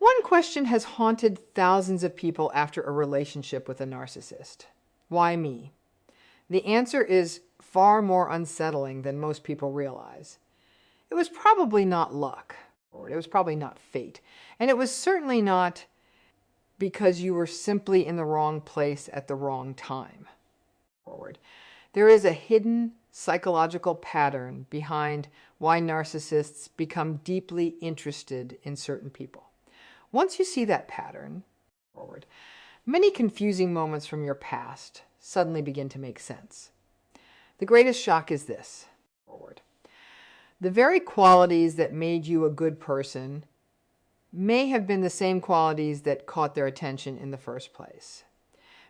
One question has haunted thousands of people after a relationship with a narcissist. Why me? The answer is far more unsettling than most people realize. It was probably not luck, or it was probably not fate, and it was certainly not because you were simply in the wrong place at the wrong time. There is a hidden psychological pattern behind why narcissists become deeply interested in certain people. Once you see that pattern, many confusing moments from your past suddenly begin to make sense. The greatest shock is this. The very qualities that made you a good person may have been the same qualities that caught their attention in the first place.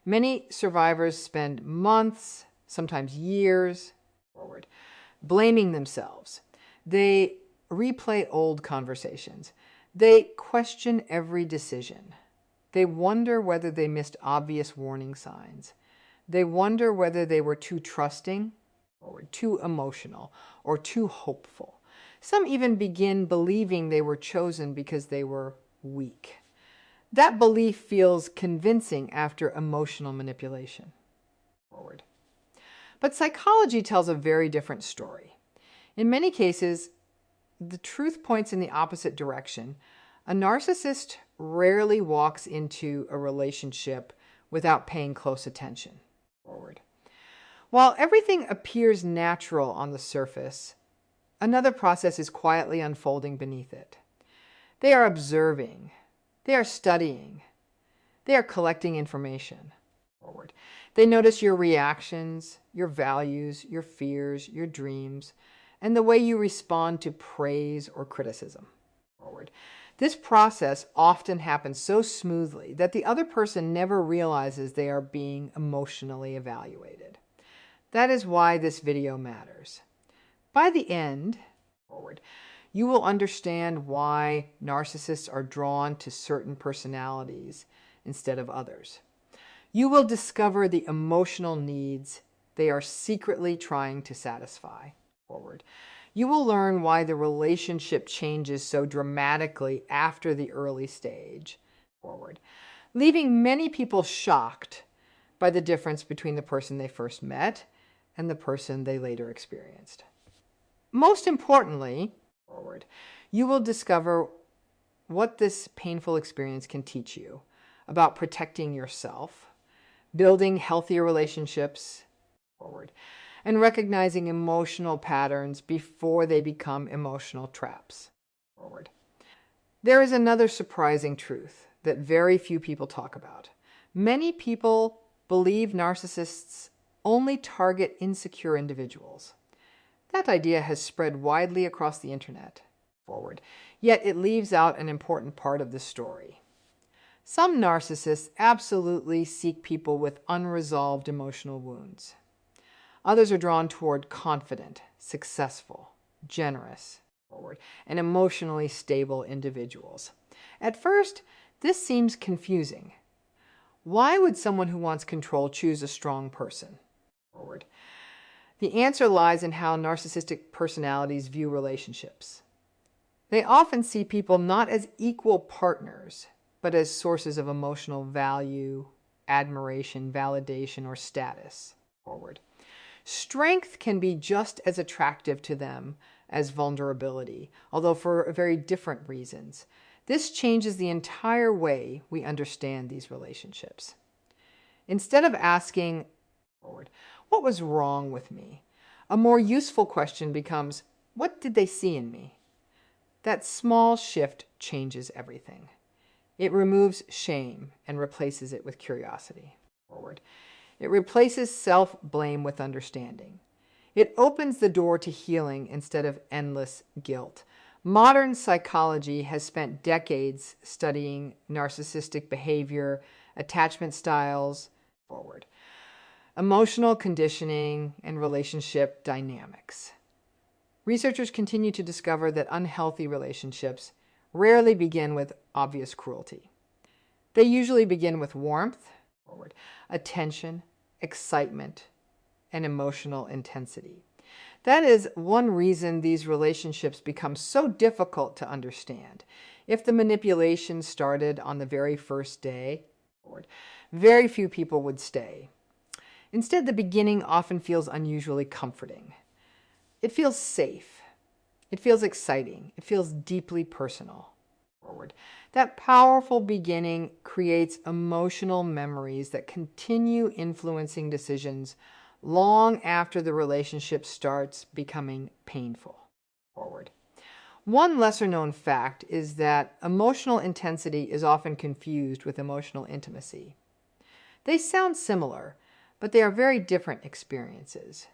Many survivors spend months, sometimes years, blaming themselves. They replay old conversations. They question every decision. They wonder whether they missed obvious warning signs. They wonder whether they were too trusting, or too emotional, or too hopeful. Some even begin believing they were chosen because they were weak. That belief feels convincing after emotional manipulation. But psychology tells a very different story. In many cases, the truth points in the opposite direction. A narcissist rarely walks into a relationship without paying close attention. While everything appears natural on the surface, another process is quietly unfolding beneath it. They are observing. They are studying. They are collecting information. They notice your reactions, your values, your fears, your dreams, and the way you respond to praise or criticism. This process often happens so smoothly that the other person never realizes they are being emotionally evaluated. That is why this video matters. By the end, you will understand why narcissists are drawn to certain personalities instead of others. You will discover the emotional needs they are secretly trying to satisfy. You will learn why the relationship changes so dramatically after the early stage, leaving many people shocked by the difference between the person they first met and the person they later experienced. Most importantly, you will discover what this painful experience can teach you about protecting yourself, building healthier relationships, and recognizing emotional patterns before they become emotional traps. There is another surprising truth that very few people talk about. Many people believe narcissists only target insecure individuals. That idea has spread widely across the internet, yet it leaves out an important part of the story. Some narcissists absolutely seek people with unresolved emotional wounds. Others are drawn toward confident, successful, generous, and emotionally stable individuals. At first, this seems confusing. Why would someone who wants control choose a strong person? The answer lies in how narcissistic personalities view relationships. They often see people not as equal partners, but as sources of emotional value, admiration, validation, or status. Strength can be just as attractive to them as vulnerability, although for very different reasons. This changes the entire way we understand these relationships. Instead of asking, what was wrong with me? A more useful question becomes, what did they see in me? That small shift changes everything. It removes shame and replaces it with curiosity. It replaces self-blame with understanding. It opens the door to healing instead of endless guilt. Modern psychology has spent decades studying narcissistic behavior, attachment styles, emotional conditioning, and relationship dynamics. Researchers continue to discover that unhealthy relationships rarely begin with obvious cruelty. They usually begin with warmth, attention, excitement, and emotional intensity. That is one reason these relationships become so difficult to understand. If the manipulation started on the very first day, very few people would stay. Instead, the beginning often feels unusually comforting. It feels safe. It feels exciting. It feels deeply personal. That powerful beginning creates emotional memories that continue influencing decisions long after the relationship starts becoming painful. One lesser-known fact is that emotional intensity is often confused with emotional intimacy. They sound similar, but they are very different experiences.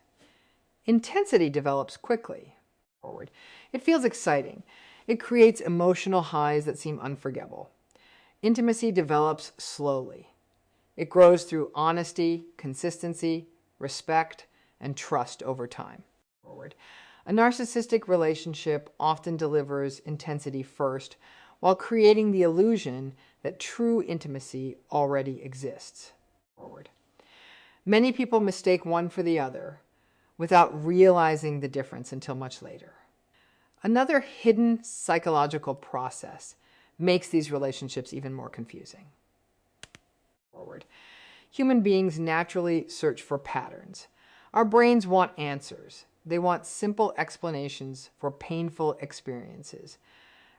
Intensity develops quickly. It feels exciting. It creates emotional highs that seem unforgettable. Intimacy develops slowly. It grows through honesty, consistency, respect, and trust over time. A narcissistic relationship often delivers intensity first, while creating the illusion that true intimacy already exists. Many people mistake one for the other without realizing the difference until much later. Another hidden psychological process makes these relationships even more confusing. Human beings naturally search for patterns. Our brains want answers. They want simple explanations for painful experiences.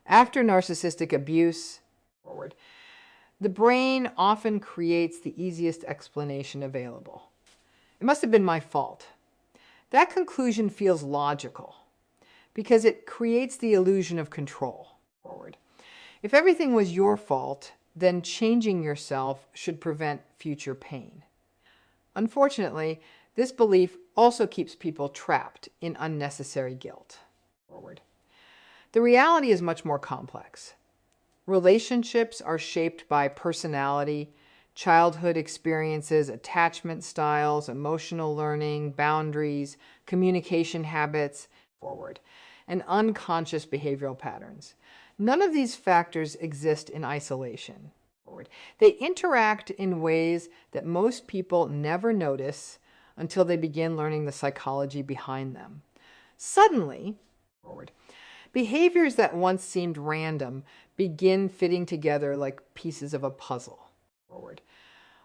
After narcissistic abuse, the brain often creates the easiest explanation available. It must have been my fault. That conclusion feels logical because it creates the illusion of control. If everything was your fault, then changing yourself should prevent future pain. Unfortunately, this belief also keeps people trapped in unnecessary guilt. The reality is much more complex. Relationships are shaped by personality, childhood experiences, attachment styles, emotional learning, boundaries, communication habits, and unconscious behavioral patterns. None of these factors exist in isolation. They interact in ways that most people never notice until they begin learning the psychology behind them. Suddenly, behaviors that once seemed random begin fitting together like pieces of a puzzle.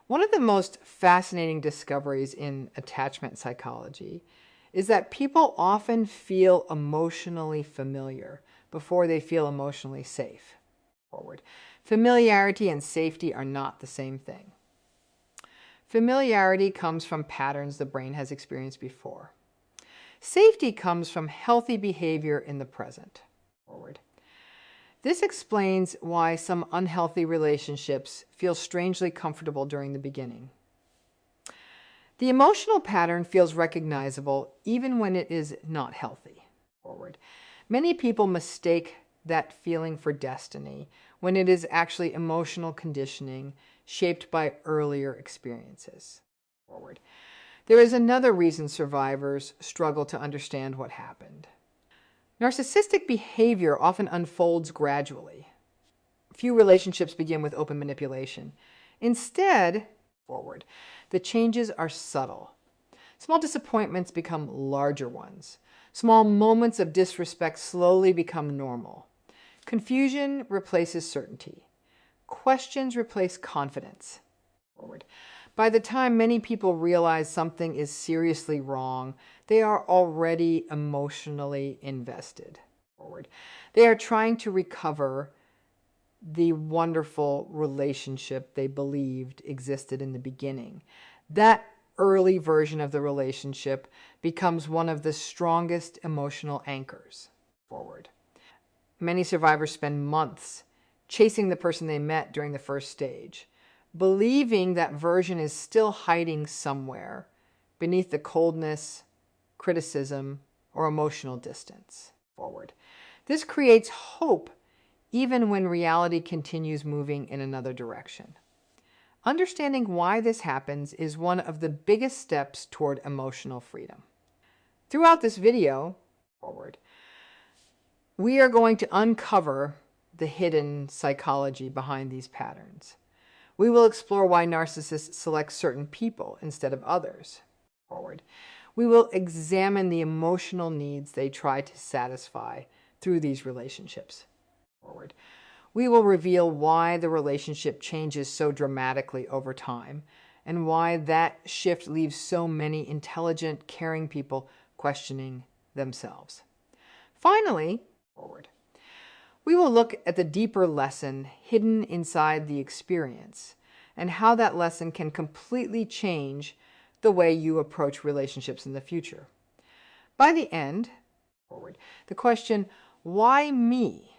One of the most fascinating discoveries in attachment psychology is that people often feel emotionally familiar before they feel emotionally safe. Familiarity and safety are not the same thing. Familiarity comes from patterns the brain has experienced before. Safety comes from healthy behavior in the present. This explains why some unhealthy relationships feel strangely comfortable during the beginning. The emotional pattern feels recognizable even when it is not healthy. Many people mistake that feeling for destiny when it is actually emotional conditioning shaped by earlier experiences. There is another reason survivors struggle to understand what happened. Narcissistic behavior often unfolds gradually. Few relationships begin with open manipulation. Instead, the changes are subtle. Small disappointments become larger ones. Small moments of disrespect slowly become normal. Confusion replaces certainty. Questions replace confidence. By the time many people realize something is seriously wrong, they are already emotionally invested. They are trying to recover the wonderful relationship they believed existed in the beginning. That early version of the relationship becomes one of the strongest emotional anchors. Many survivors spend months chasing the person they met during the first stage, believing that version is still hiding somewhere beneath the coldness, criticism, or emotional distance. This creates hope even when reality continues moving in another direction. Understanding why this happens is one of the biggest steps toward emotional freedom. Throughout this video, we are going to uncover the hidden psychology behind these patterns. We will explore why narcissists select certain people instead of others. We will examine the emotional needs they try to satisfy through these relationships. Forward. We will reveal why the relationship changes so dramatically over time and why that shift leaves so many intelligent, caring people questioning themselves. Finally, forward. We will look at the deeper lesson hidden inside the experience and how that lesson can completely change the way you approach relationships in the future. By the end, forward, the question, why me,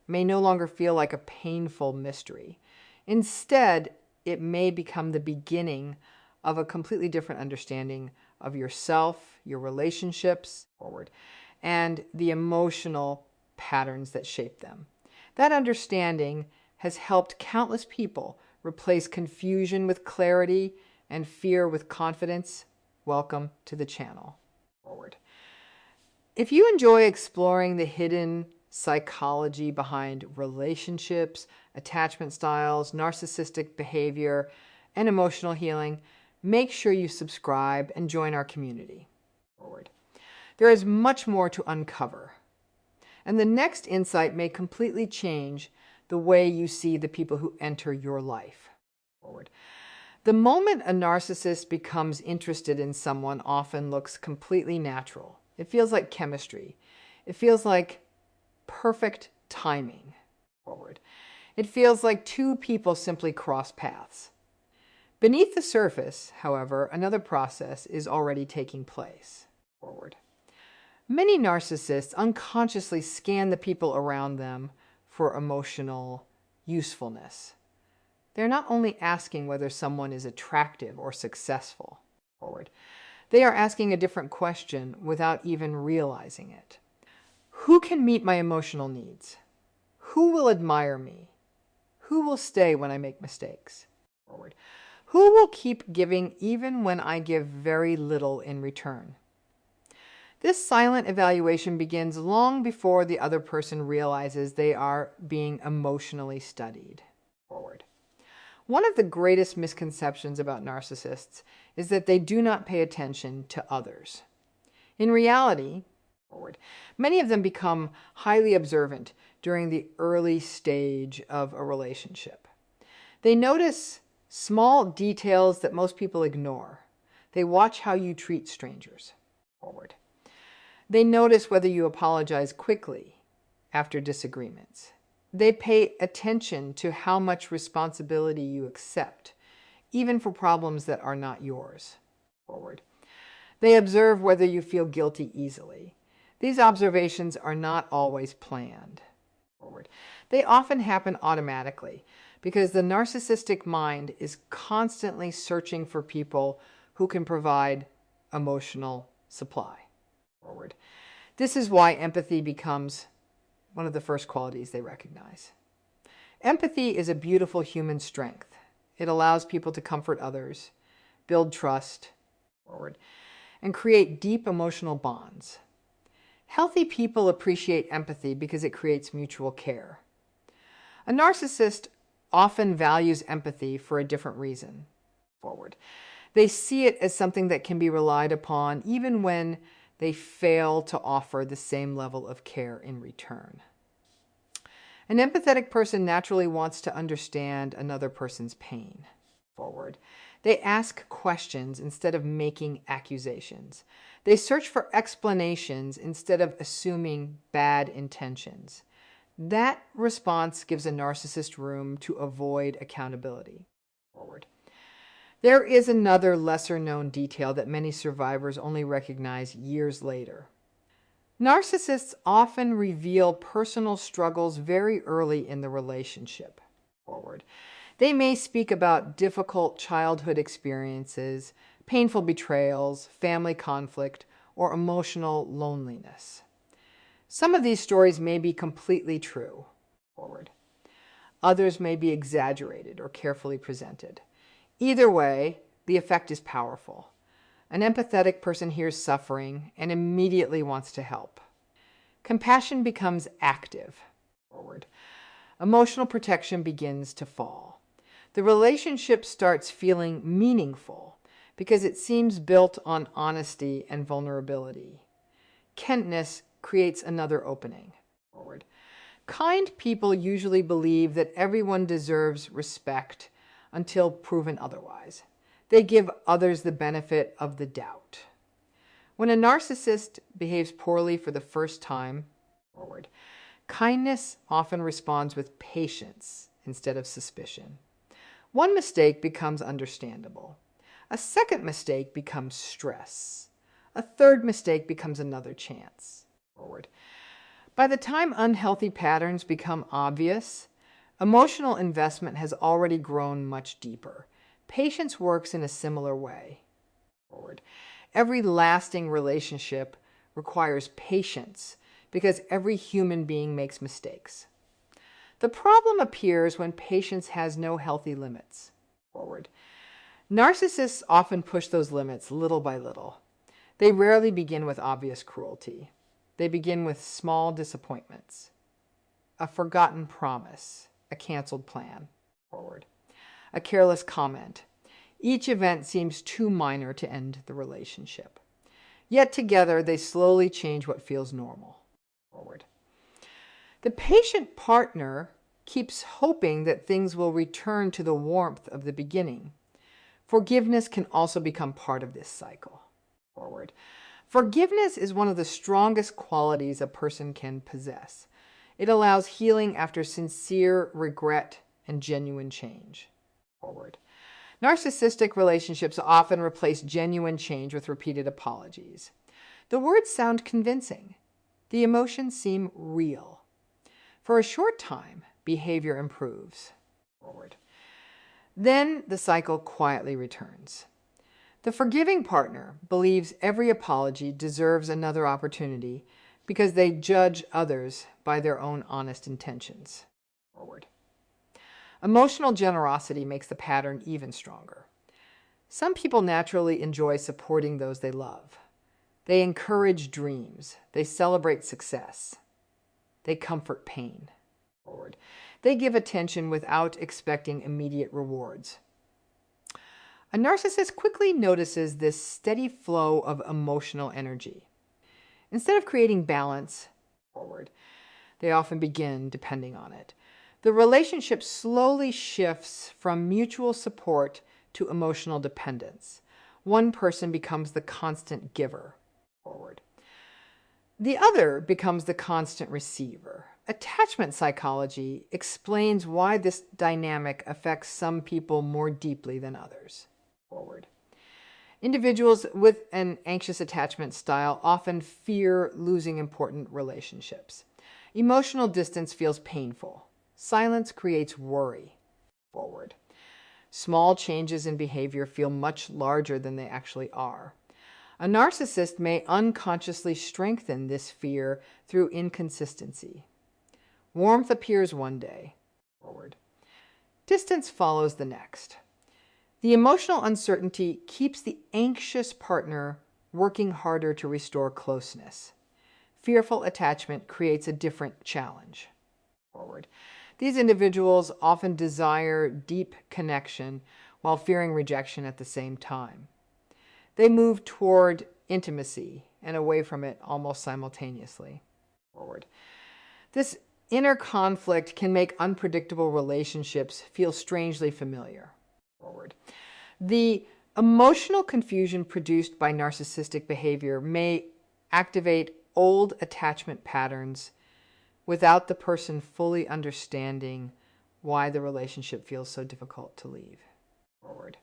may no longer feel like a painful mystery. Instead, it may become the beginning of a completely different understanding of yourself, your relationships, forward, and the emotional patterns that shape them. That understanding has helped countless people replace confusion with clarity and fear with confidence. Welcome to the channel. Forward. If you enjoy exploring the hidden psychology behind relationships, attachment styles, narcissistic behavior, and emotional healing, make sure you subscribe and join our community. Forward. There is much more to uncover, and the next insight may completely change the way you see the people who enter your life. Forward. The moment a narcissist becomes interested in someone often looks completely natural. It feels like chemistry. It feels like perfect timing. Forward. It feels like two people simply cross paths. Beneath the surface, however, another process is already taking place. Forward. Many narcissists unconsciously scan the people around them for emotional usefulness. They're not only asking whether someone is attractive or successful. Forward. They are asking a different question without even realizing it. Who can meet my emotional needs? Who will admire me? Who will stay when I make mistakes? Forward. Who will keep giving even when I give very little in return? This silent evaluation begins long before the other person realizes they are being emotionally studied. Forward. One of the greatest misconceptions about narcissists is that they do not pay attention to others. In reality, forward, many of them become highly observant during the early stage of a relationship. They notice small details that most people ignore. They watch how you treat strangers. Forward. They notice whether you apologize quickly after disagreements. They pay attention to how much responsibility you accept, even for problems that are not yours. Forward. They observe whether you feel guilty easily. These observations are not always planned. Forward. They often happen automatically because the narcissistic mind is constantly searching for people who can provide emotional supply. Forward. This is why empathy becomes one of the first qualities they recognize. Empathy is a beautiful human strength. It allows people to comfort others, build trust, forward, and create deep emotional bonds. Healthy people appreciate empathy because it creates mutual care. A narcissist often values empathy for a different reason. Forward. They see it as something that can be relied upon even when they fail to offer the same level of care in return. An empathetic person naturally wants to understand another person's pain. Forward. They ask questions instead of making accusations. They search for explanations instead of assuming bad intentions. That response gives a narcissist room to avoid accountability. Forward. There is another lesser-known detail that many survivors only recognize years later. Narcissists often reveal personal struggles very early in the relationship. Forward. They may speak about difficult childhood experiences, painful betrayals, family conflict, or emotional loneliness. Some of these stories may be completely true. Forward. Others may be exaggerated or carefully presented. Either way, the effect is powerful. An empathetic person hears suffering and immediately wants to help. Compassion becomes active. Forward. Emotional protection begins to fall. The relationship starts feeling meaningful because it seems built on honesty and vulnerability. Kindness creates another opening. Forward. Kind people usually believe that everyone deserves respect until proven otherwise. They give others the benefit of the doubt. When a narcissist behaves poorly for the first time, forward, kindness often responds with patience instead of suspicion. One mistake becomes understandable. A second mistake becomes stress. A third mistake becomes another chance. Forward. By the time unhealthy patterns become obvious, emotional investment has already grown much deeper. Patience works in a similar way. Forward. Every lasting relationship requires patience because every human being makes mistakes. The problem appears when patience has no healthy limits. Forward. Narcissists often push those limits little by little. They rarely begin with obvious cruelty. They begin with small disappointments, a forgotten promise, a canceled plan. Forward. A careless comment. Each event seems too minor to end the relationship. Yet together they slowly change what feels normal. Forward. The patient partner keeps hoping that things will return to the warmth of the beginning. Forgiveness can also become part of this cycle. Forward. Forgiveness is one of the strongest qualities a person can possess. It allows healing after sincere regret and genuine change. Forward. Narcissistic relationships often replace genuine change with repeated apologies. The words sound convincing. The emotions seem real. For a short time, behavior improves. Forward. Then the cycle quietly returns. The forgiving partner believes every apology deserves another opportunity because they judge others by their own honest intentions. Forward. Emotional generosity makes the pattern even stronger. Some people naturally enjoy supporting those they love. They encourage dreams. They celebrate success. They comfort pain. Forward. They give attention without expecting immediate rewards. A narcissist quickly notices this steady flow of emotional energy. Instead of creating balance, forward, they often begin depending on it. The relationship slowly shifts from mutual support to emotional dependence. One person becomes the constant giver. Forward. The other becomes the constant receiver. Attachment psychology explains why this dynamic affects some people more deeply than others. Forward. Individuals with an anxious attachment style often fear losing important relationships. Emotional distance feels painful. Silence creates worry. Forward. Small changes in behavior feel much larger than they actually are. A narcissist may unconsciously strengthen this fear through inconsistency. Warmth appears one day. Forward. Distance follows the next. The emotional uncertainty keeps the anxious partner working harder to restore closeness. Fearful attachment creates a different challenge. Forward. These individuals often desire deep connection while fearing rejection at the same time. They move toward intimacy and away from it almost simultaneously. Forward. This inner conflict can make unpredictable relationships feel strangely familiar. Forward. The emotional confusion produced by narcissistic behavior may activate old attachment patterns without the person fully understanding why the relationship feels so difficult to leave. Forward.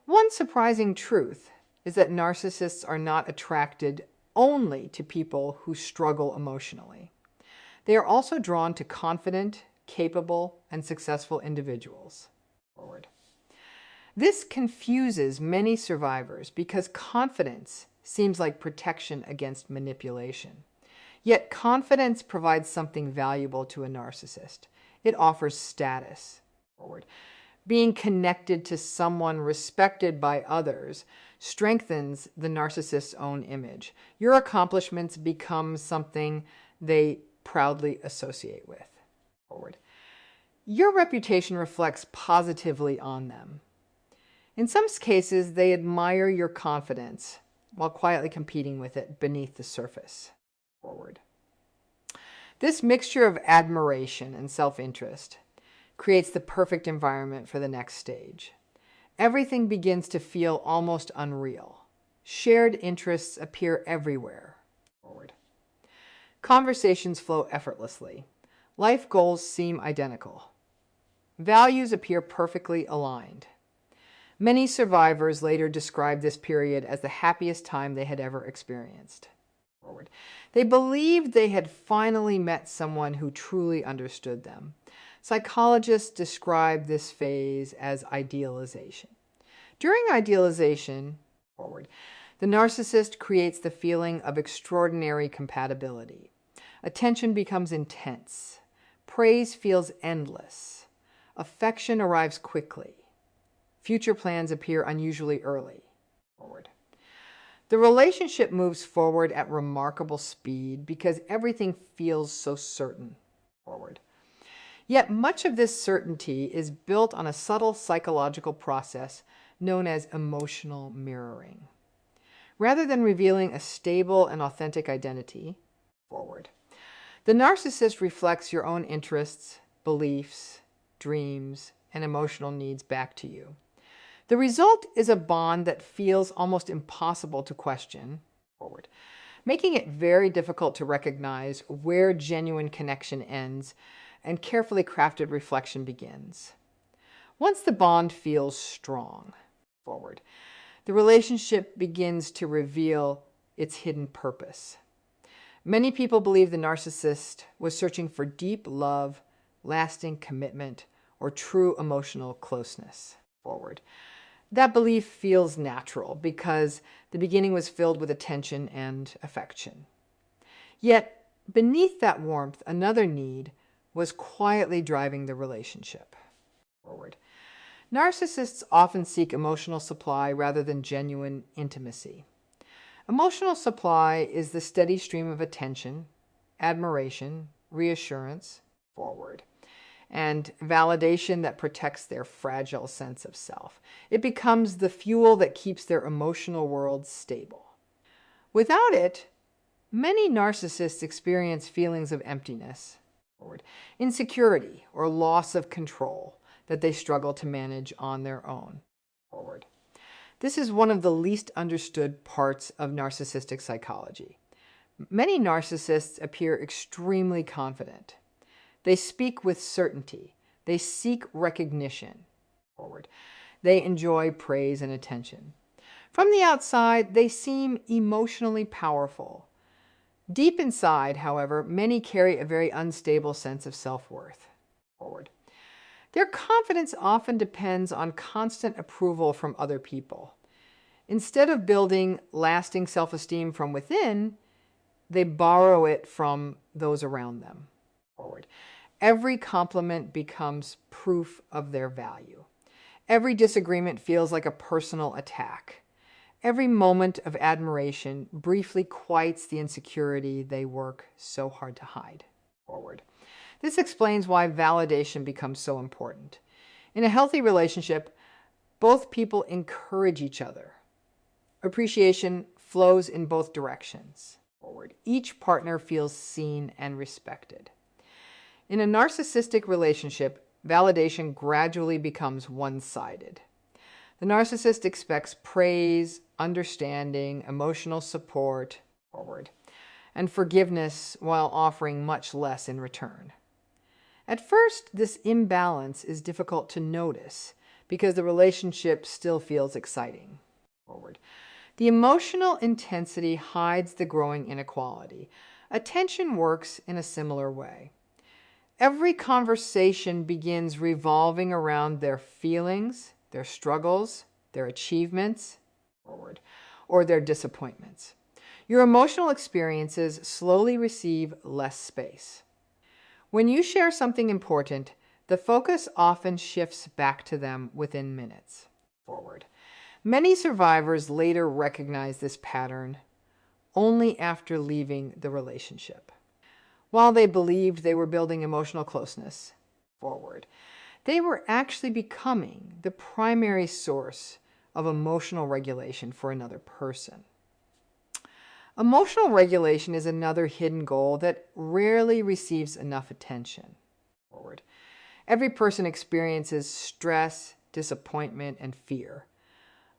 One surprising truth is that narcissists are not attracted only to people who struggle emotionally. They are also drawn to confident, capable, and successful individuals. Forward. This confuses many survivors because confidence seems like protection against manipulation. Yet confidence provides something valuable to a narcissist. It offers status. Forward. Being connected to someone respected by others strengthens the narcissist's own image. Your accomplishments become something they proudly associate with. Forward. Your reputation reflects positively on them. In some cases, they admire your confidence while quietly competing with it beneath the surface. Forward. This mixture of admiration and self-interest creates the perfect environment for the next stage. Everything begins to feel almost unreal. Shared interests appear everywhere. Forward. Conversations flow effortlessly. Life goals seem identical. Values appear perfectly aligned. Many survivors later described this period as the happiest time they had ever experienced. Forward. They believed they had finally met someone who truly understood them. Psychologists describe this phase as idealization. During idealization, forward, the narcissist creates the feeling of extraordinary compatibility. Attention becomes intense. Praise feels endless. Affection arrives quickly. Future plans appear unusually early. Forward. The relationship moves forward at remarkable speed because everything feels so certain. Forward. Yet much of this certainty is built on a subtle psychological process known as emotional mirroring. Rather than revealing a stable and authentic identity, forward, the narcissist reflects your own interests, beliefs, dreams, and emotional needs back to you. The result is a bond that feels almost impossible to question, forward, making it very difficult to recognize where genuine connection ends and carefully crafted reflection begins. Once the bond feels strong, forward, the relationship begins to reveal its hidden purpose. Many people believe the narcissist was searching for deep love, lasting commitment, or true emotional closeness. Forward. That belief feels natural because the beginning was filled with attention and affection. Yet, beneath that warmth, another need was quietly driving the relationship. Forward. Narcissists often seek emotional supply rather than genuine intimacy. Emotional supply is the steady stream of attention, admiration, reassurance, forward, and validation that protects their fragile sense of self. It becomes the fuel that keeps their emotional world stable. Without it, many narcissists experience feelings of emptiness, forward, insecurity, or loss of control that they struggle to manage on their own. Forward. This is one of the least understood parts of narcissistic psychology. Many narcissists appear extremely confident. They speak with certainty. They seek recognition. Forward. They enjoy praise and attention. From the outside, they seem emotionally powerful. Deep inside, however, many carry a very unstable sense of self-worth. Forward. Their confidence often depends on constant approval from other people. Instead of building lasting self-esteem from within, they borrow it from those around them. Forward. Every compliment becomes proof of their value. Every disagreement feels like a personal attack. Every moment of admiration briefly quiets the insecurity they work so hard to hide. Forward. This explains why validation becomes so important. In a healthy relationship, both people encourage each other. Appreciation flows in both directions. Forward. Each partner feels seen and respected. In a narcissistic relationship, validation gradually becomes one-sided. The narcissist expects praise, understanding, emotional support, forward, and forgiveness while offering much less in return. At first, this imbalance is difficult to notice because the relationship still feels exciting. Forward. The emotional intensity hides the growing inequality. Attention works in a similar way. Every conversation begins revolving around their feelings, their struggles, their achievements, forward, or their disappointments. Your emotional experiences slowly receive less space. When you share something important, the focus often shifts back to them within minutes. Forward. Many survivors later recognize this pattern only after leaving the relationship. While they believed they were building emotional closeness, forward, they were actually becoming the primary source of emotional regulation for another person. Emotional regulation is another hidden goal that rarely receives enough attention. Every person experiences stress, disappointment, and fear.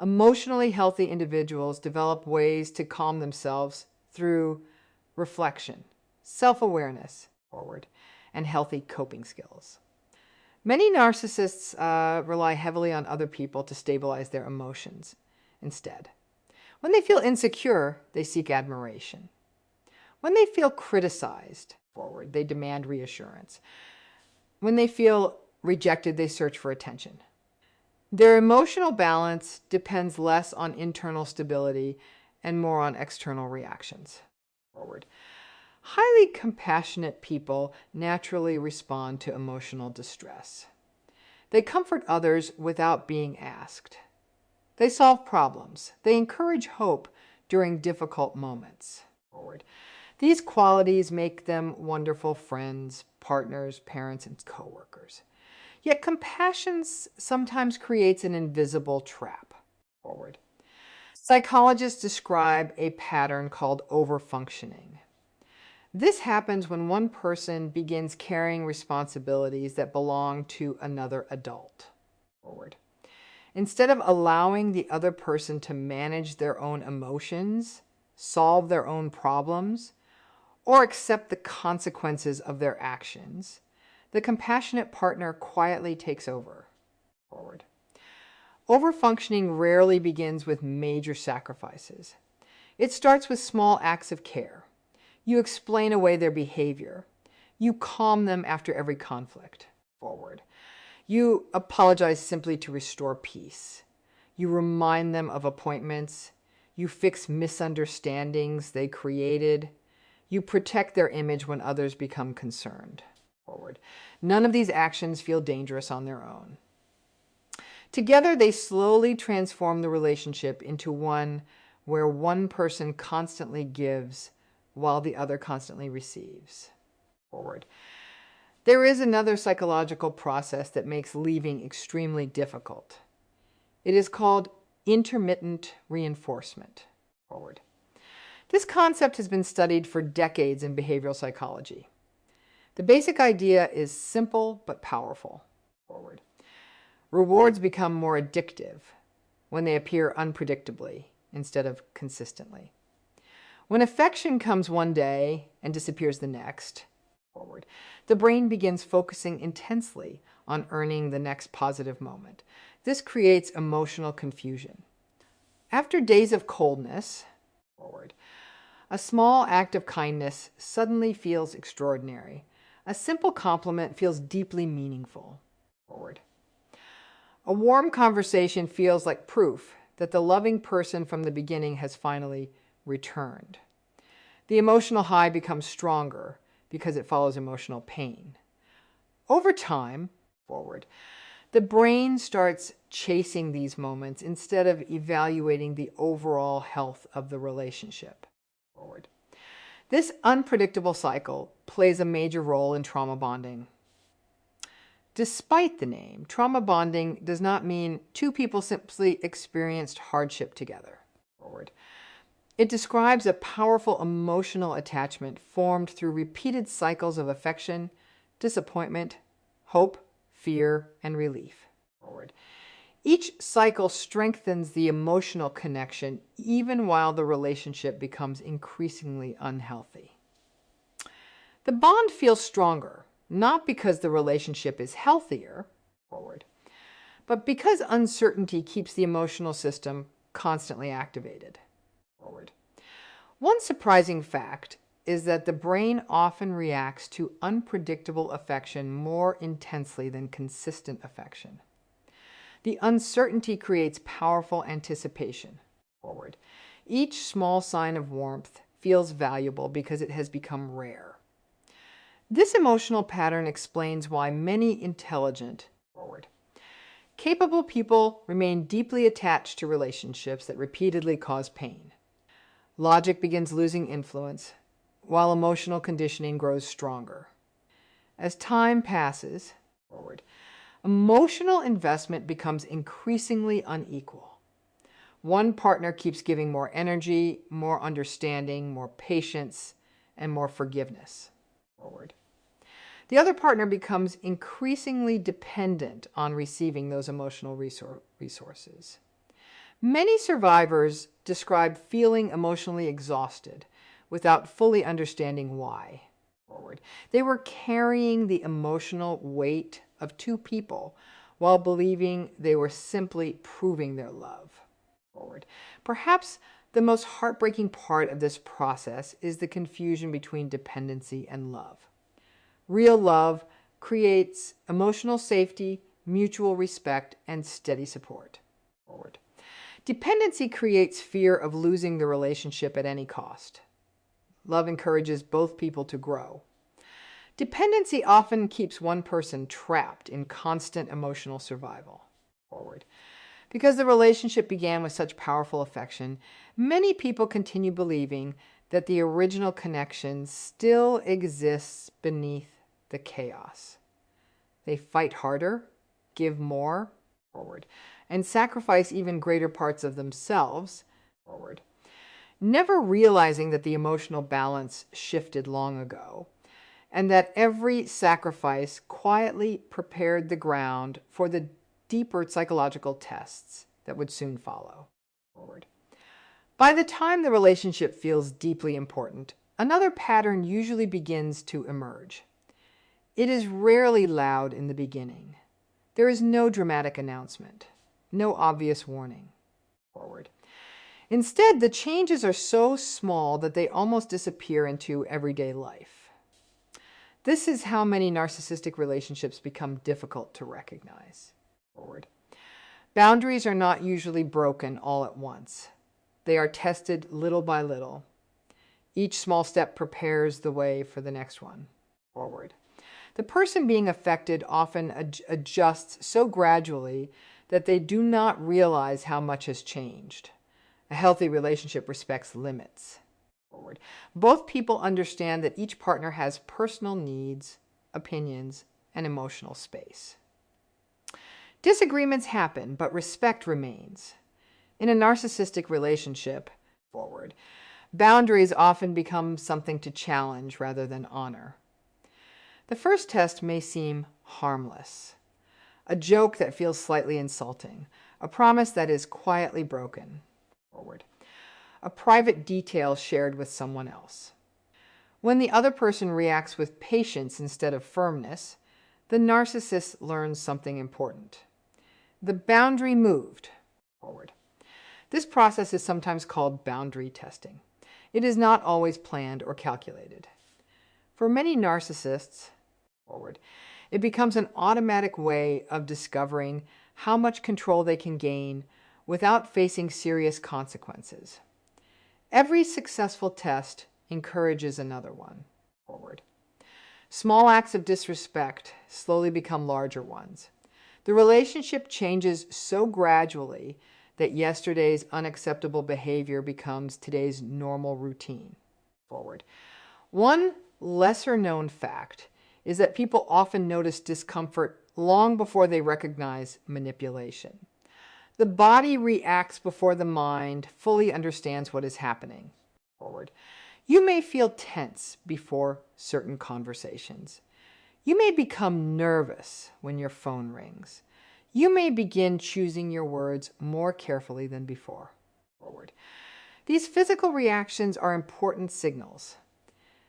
Emotionally healthy individuals develop ways to calm themselves through reflection, self-awareness, and healthy coping skills. Many narcissists rely heavily on other people to stabilize their emotions instead. When they feel insecure, they seek admiration. When they feel criticized, they demand reassurance. When they feel rejected, they search for attention. Their emotional balance depends less on internal stability and more on external reactions. Highly compassionate people naturally respond to emotional distress. They comfort others without being asked. They solve problems. They encourage hope during difficult moments. These qualities make them wonderful friends, partners, parents, and coworkers. Yet compassion sometimes creates an invisible trap. Psychologists describe a pattern called overfunctioning. This happens when one person begins carrying responsibilities that belong to another adult. Instead of allowing the other person to manage their own emotions, solve their own problems, or accept the consequences of their actions, the compassionate partner quietly takes over. Overfunctioning rarely begins with major sacrifices. It starts with small acts of care. You explain away their behavior. You calm them after every conflict. You apologize simply to restore peace. You remind them of appointments. You fix misunderstandings they created. You protect their image when others become concerned. None of these actions feel dangerous on their own. Together, they slowly transform the relationship into one where one person constantly gives while the other constantly receives. There is another psychological process that makes leaving extremely difficult. It is called intermittent reinforcement. This concept has been studied for decades in behavioral psychology. The basic idea is simple but powerful. Rewards become more addictive when they appear unpredictably instead of consistently. When affection comes one day and disappears the next, the brain begins focusing intensely on earning the next positive moment. This creates emotional confusion. After days of coldness, a small act of kindness suddenly feels extraordinary. A simple compliment feels deeply meaningful. A warm conversation feels like proof that the loving person from the beginning has finally returned. The emotional high becomes stronger because it follows emotional pain. Over time, the brain starts chasing these moments instead of evaluating the overall health of the relationship. This unpredictable cycle plays a major role in trauma bonding. Despite the name, trauma bonding does not mean two people simply experienced hardship together. It describes a powerful emotional attachment formed through repeated cycles of affection, disappointment, hope, fear, and relief. Each cycle strengthens the emotional connection even while the relationship becomes increasingly unhealthy. The bond feels stronger, not because the relationship is healthier, but because uncertainty keeps the emotional system constantly activated. One surprising fact is that the brain often reacts to unpredictable affection more intensely than consistent affection. The uncertainty creates powerful anticipation. Each small sign of warmth feels valuable because it has become rare. This emotional pattern explains why many intelligent, capable people remain deeply attached to relationships that repeatedly cause pain. Logic begins losing influence, while emotional conditioning grows stronger. As time passes, emotional investment becomes increasingly unequal. One partner keeps giving more energy, more understanding, more patience, and more forgiveness forward. The other partner becomes increasingly dependent on receiving those emotional resources. Many survivors describe feeling emotionally exhausted without fully understanding why forward. They were carrying the emotional weight of two people while believing they were simply proving their love forward. Perhaps the most heartbreaking part of this process is the confusion between dependency and love. Real love creates emotional safety, mutual respect, and steady support forward. Dependency creates fear of losing the relationship at any cost. Love encourages both people to grow. Dependency often keeps one person trapped in constant emotional survival forward. Because the relationship began with such powerful affection, many people continue believing that the original connection still exists beneath the chaos. They fight harder, give more forward, and sacrifice even greater parts of themselves forward, never realizing that the emotional balance shifted long ago and that every sacrifice quietly prepared the ground for the deeper psychological tests that would soon follow forward. By the time the relationship feels deeply important, another pattern usually begins to emerge. It is rarely loud in the beginning. There is no dramatic announcement, no obvious warning forward. Instead, the changes are so small that they almost disappear into everyday life. This is how many narcissistic relationships become difficult to recognize forward. Boundaries are not usually broken all at once. They are tested little by little. Each small step prepares the way for the next one forward. The person being affected often adjusts so gradually that they do not realize how much has changed. A healthy relationship respects limits forward. Both people understand that each partner has personal needs, opinions, and emotional space. Disagreements happen, but respect remains. In a narcissistic relationship forward, boundaries often become something to challenge rather than honor. The first test may seem harmless, a joke that feels slightly insulting, a promise that is quietly broken forward, a private detail shared with someone else. When the other person reacts with patience instead of firmness, the narcissist learns something important. The boundary moved forward. This process is sometimes called boundary testing. It is not always planned or calculated. For many narcissists forward, it becomes an automatic way of discovering how much control they can gain without facing serious consequences. Every successful test encourages another one forward. Small acts of disrespect slowly become larger ones. The relationship changes so gradually that yesterday's unacceptable behavior becomes today's normal routine forward. One lesser known fact is that people often notice discomfort long before they recognize manipulation. The body reacts before the mind fully understands what is happening forward. You may feel tense before certain conversations. You may become nervous when your phone rings. You may begin choosing your words more carefully than before forward. These physical reactions are important signals.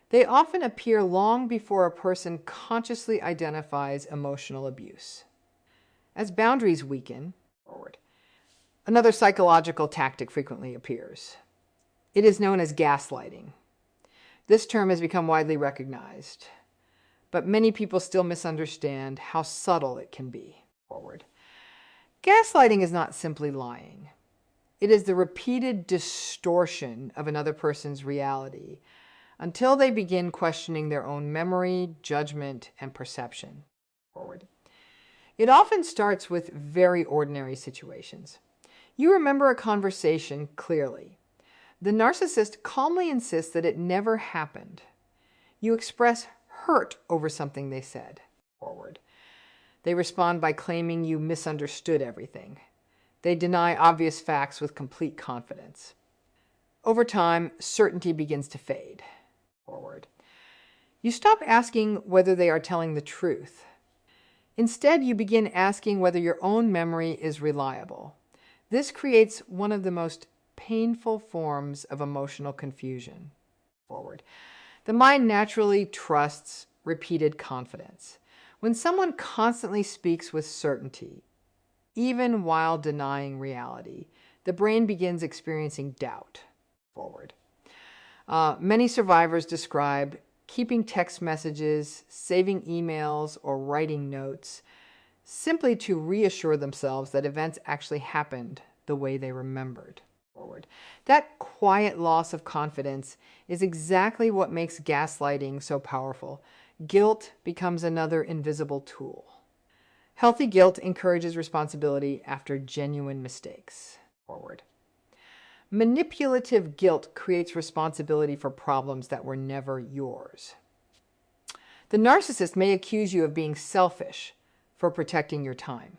They often appear long before a person consciously identifies emotional abuse. As boundaries weaken forward, another psychological tactic frequently appears. It is known as gaslighting. This term has become widely recognized, but many people still misunderstand how subtle it can be forward. Gaslighting is not simply lying. It is the repeated distortion of another person's reality until they begin questioning their own memory, judgment, and perception forward. It often starts with very ordinary situations. You remember a conversation clearly. The narcissist calmly insists that it never happened. You express hurt over something they said forward. They respond by claiming you misunderstood everything. They deny obvious facts with complete confidence. Over time, certainty begins to fade. Forward. You stop asking whether they are telling the truth. Instead, you begin asking whether your own memory is reliable. This creates one of the most painful forms of emotional confusion. Forward. The mind naturally trusts repeated confidence. When someone constantly speaks with certainty, even while denying reality, the brain begins experiencing doubt. Forward. Many survivors describe keeping text messages, saving emails, or writing notes simply to reassure themselves that events actually happened the way they remembered. Forward. That quiet loss of confidence is exactly what makes gaslighting so powerful. Guilt becomes another invisible tool. Healthy guilt encourages responsibility after genuine mistakes. Forward. Manipulative guilt creates responsibility for problems that were never yours. The narcissist may accuse you of being selfish for protecting your time.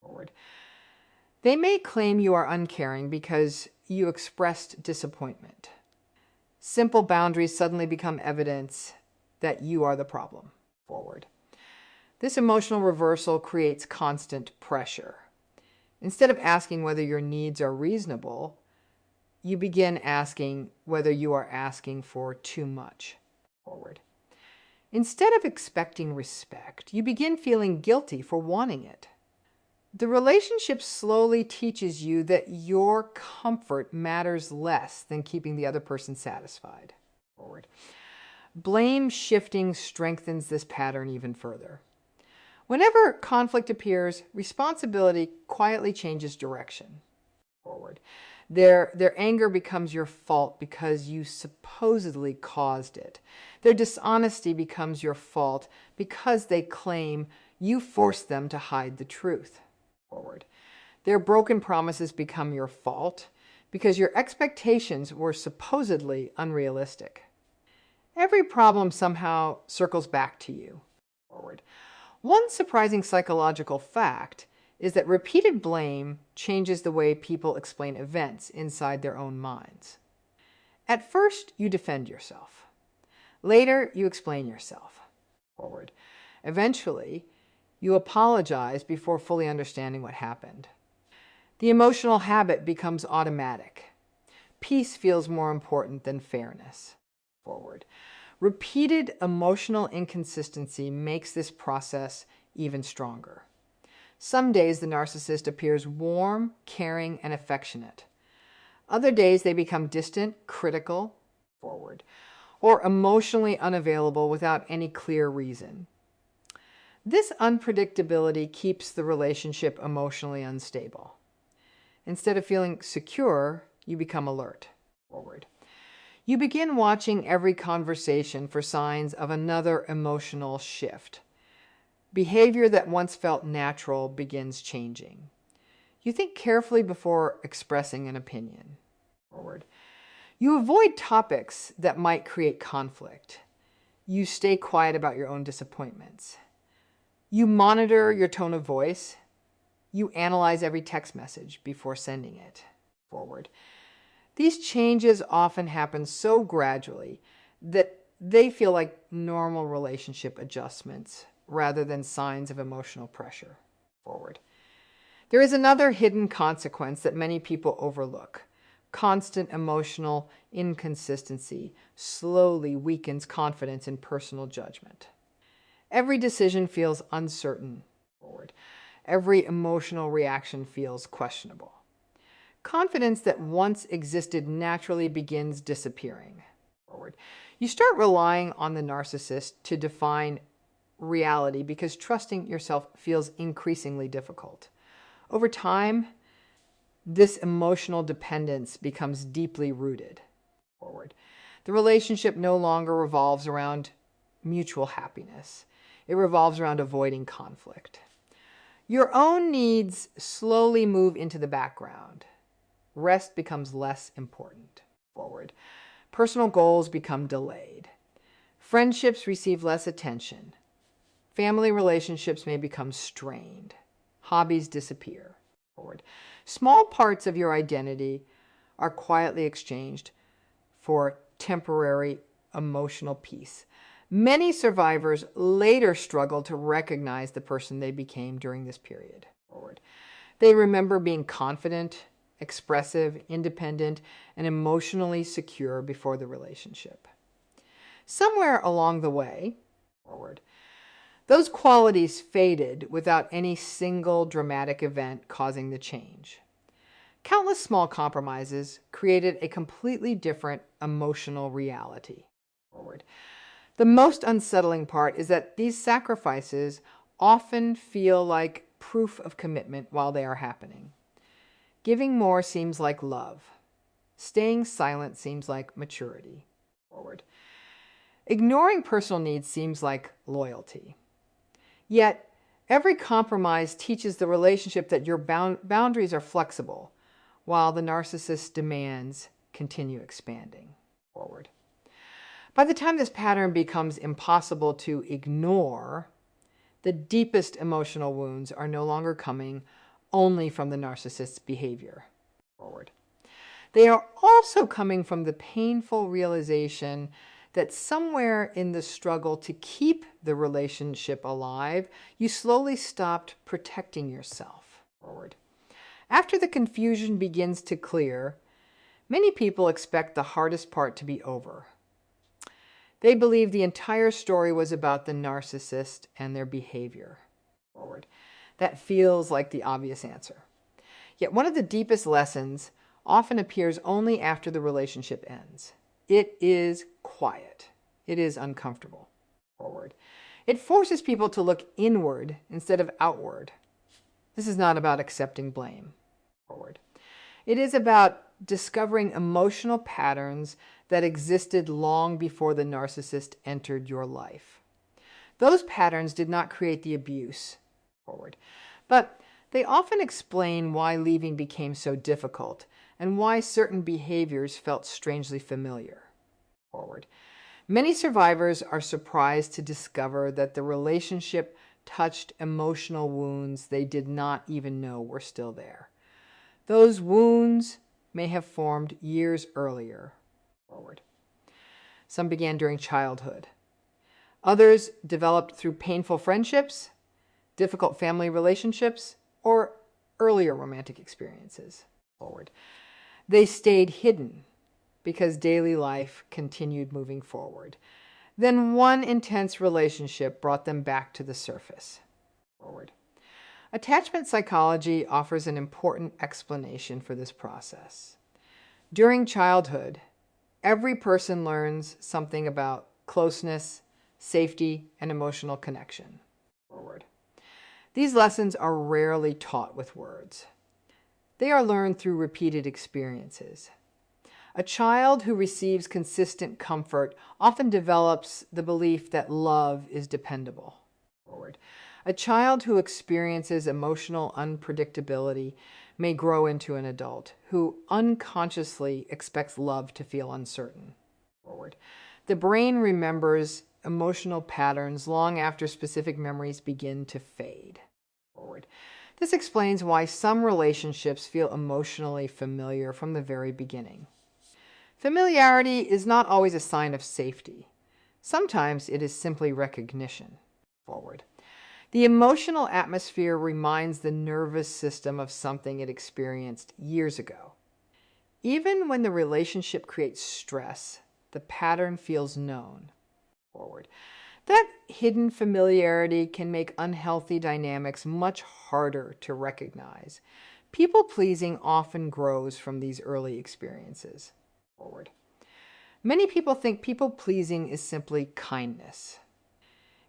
Forward. They may claim you are uncaring because you expressed disappointment. Simple boundaries suddenly become evidence that you are the problem. Forward. This emotional reversal creates constant pressure. Instead of asking whether your needs are reasonable, you begin asking whether you are asking for too much. Forward. Instead of expecting respect, you begin feeling guilty for wanting it. The relationship slowly teaches you that your comfort matters less than keeping the other person satisfied. Forward. Blame shifting strengthens this pattern even further. Whenever conflict appears, responsibility quietly changes direction. Forward. Their anger becomes your fault because you supposedly caused it. Their dishonesty becomes your fault because they claim you forced them to hide the truth. Forward. Their broken promises become your fault because your expectations were supposedly unrealistic. Every problem somehow circles back to you. Forward. One surprising psychological fact is that repeated blame changes the way people explain events inside their own minds. At first, you defend yourself. Later, you explain yourself. Forward. Eventually, you apologize before fully understanding what happened. The emotional habit becomes automatic. Peace feels more important than fairness. Forward. Repeated emotional inconsistency makes this process even stronger. Some days the narcissist appears warm, caring, and affectionate. Other days they become distant, critical, forward, or emotionally unavailable without any clear reason. This unpredictability keeps the relationship emotionally unstable. Instead of feeling secure, you become alert. Forward. You begin watching every conversation for signs of another emotional shift. Behavior that once felt natural begins changing. You think carefully before expressing an opinion. Forward. You avoid topics that might create conflict. You stay quiet about your own disappointments. You monitor your tone of voice. You analyze every text message before sending it. Forward. These changes often happen so gradually that they feel like normal relationship adjustments rather than signs of emotional pressure. Forward. There is another hidden consequence that many people overlook. Constant emotional inconsistency slowly weakens confidence in personal judgment. Every decision feels uncertain. Forward. Every emotional reaction feels questionable. Confidence that once existed naturally begins disappearing. Forward. You start relying on the narcissist to define reality because trusting yourself feels increasingly difficult. Over time, this emotional dependence becomes deeply rooted. Forward. The relationship no longer revolves around mutual happiness. It revolves around avoiding conflict. Your own needs slowly move into the background. Rest becomes less important. Forward. Personal goals become delayed. Friendships receive less attention. Family relationships may become strained. Hobbies disappear. forward. Small parts of your identity are quietly exchanged for temporary emotional peace. Many survivors later struggle to recognize the person they became during this period. Forward. They remember being confident, expressive, independent, and emotionally secure before the relationship. Somewhere along the way, forward, those qualities faded without any single dramatic event causing the change. Countless small compromises created a completely different emotional reality. Forward. The most unsettling part is that these sacrifices often feel like proof of commitment while they are happening. Giving more seems like love. Staying silent seems like maturity. Forward. Ignoring personal needs seems like loyalty. Yet, every compromise teaches the relationship that your boundaries are flexible, while the narcissist's demands continue expanding. Forward. By the time this pattern becomes impossible to ignore, the deepest emotional wounds are no longer coming only from the narcissist's behavior. Forward. They are also coming from the painful realization that somewhere in the struggle to keep the relationship alive, you slowly stopped protecting yourself. Forward. After the confusion begins to clear, many people expect the hardest part to be over. They believe the entire story was about the narcissist and their behavior. Forward. That feels like the obvious answer. Yet one of the deepest lessons often appears only after the relationship ends. It is quiet. It is uncomfortable. Forward. It forces people to look inward instead of outward. This is not about accepting blame. Forward. It is about discovering emotional patterns that existed long before the narcissist entered your life. Those patterns did not create the abuse. Forward. But they often explain why leaving became so difficult and why certain behaviors felt strangely familiar. Forward. Many survivors are surprised to discover that the relationship touched emotional wounds they did not even know were still there. Those wounds may have formed years earlier. Forward. Some began during childhood. Others developed through painful friendships, difficult family relationships, or earlier romantic experiences. Forward. They stayed hidden because daily life continued moving forward. Then one intense relationship brought them back to the surface. Forward. Attachment psychology offers an important explanation for this process. During childhood, every person learns something about closeness, safety, and emotional connection. Forward. These lessons are rarely taught with words. They are learned through repeated experiences. A child who receives consistent comfort often develops the belief that love is dependable. Forward. A child who experiences emotional unpredictability may grow into an adult who unconsciously expects love to feel uncertain. Forward. The brain remembers emotional patterns long after specific memories begin to fade. Forward. This explains why some relationships feel emotionally familiar from the very beginning. Familiarity is not always a sign of safety. Sometimes it is simply recognition. Forward. The emotional atmosphere reminds the nervous system of something it experienced years ago. Even when the relationship creates stress, the pattern feels known. Forward. That hidden familiarity can make unhealthy dynamics much harder to recognize. People-pleasing often grows from these early experiences. Forward. Many people think people-pleasing is simply kindness.